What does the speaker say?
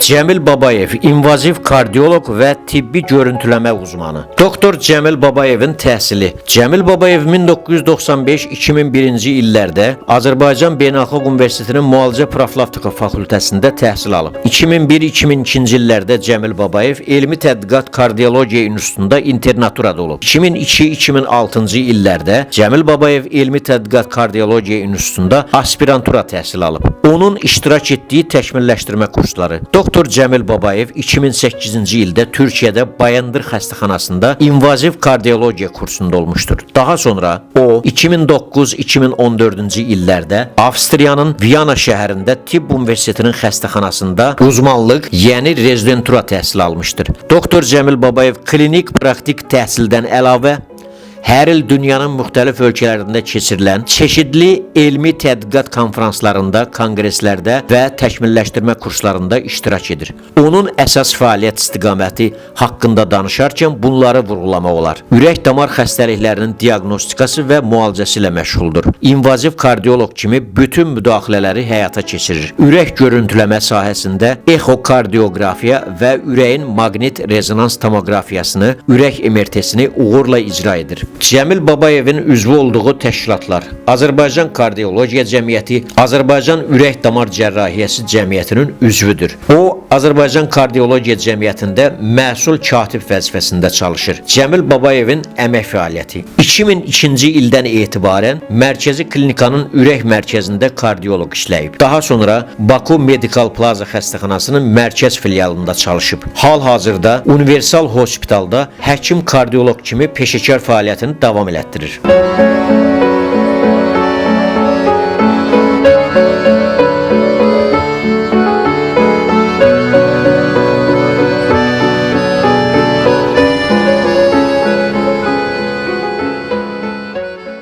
Cəmil Babayev, invaziv kardioloq və tibbi görüntüləmə uzmanı. Doktor Cəmil Babayevin təhsili. Cəmil Babayev 1995-2001-ci illərdə Azərbaycan Beynəlxalq Universitetinin Müalicə Profilaktika fakültəsində təhsil alıb. 2001-2002-ci illərdə Cəmil Babayev Elmi Tədqiqat Kardiologiya İnstitutunda internaturada olub. 2002-2006-cı illərdə Cəmil Babayev Elmi Tədqiqat Kardiologiya İnstitutunda aspirantura təhsil alıb. Onun iştirak etdiyi təkmilləşdirmə kursları. Doktor Cəmil Babayev 2008-ci ildə Türkiyədə Bayandır xəstəxanasında invaziv kardiologiya kursunda olmuşdur. Daha sonra o 2009-2014-cü illərdə Avstriyanın Viyana şəhərində Tibb Universitetinin xəstəxanasında uzmanlıq, yəni rezidentura təhsil almışdır. Doktor Cəmil Babayev klinik praktik təhsildən əlavə hər il dünyanın müxtəlif ölkələrində keçirilən çeşidli elmi tədqiqat konferanslarında, konqreslərdə və təkmilləşdirmə kurslarında iştirak edir. Onun əsas fəaliyyət istiqaməti haqqında danışarkən bunları vurğulamaq olar. Ürək-damar xəstəliklərinin diaqnostikası və müalicəsi ilə məşğuldur. İnvaziv kardioloq kimi bütün müdaxilələri həyata keçirir. Ürək görüntüləmə sahəsində exokardiografiya və ürəyin maqnit rezonans tomoqrafiyasını, ürək MRT-sini uğurla icra edir. Cəmil Babayevin üzvü olduğu təşkilatlar: Azərbaycan Kardiologiya Cəmiyyəti, Azərbaycan Ürək-Damar Cərrahiyyəsi Cəmiyyətinin üzvüdür. O, Azərbaycan Kardiologiya Cəmiyyətində məsul katib vəzifəsində çalışır. Cəmil Babayevin əmək fəaliyyəti: 2002-ci ildən etibarən Mərkəzi Klinikanın ürək mərkəzində kardioloq işləyib. Daha sonra Baku Medical Plaza xəstəxanasının mərkəz filialında çalışıb. Hal-hazırda Universal Hospitalda həkim kardioloq kimi peşəkar fəaliyyətini davam elətdirir.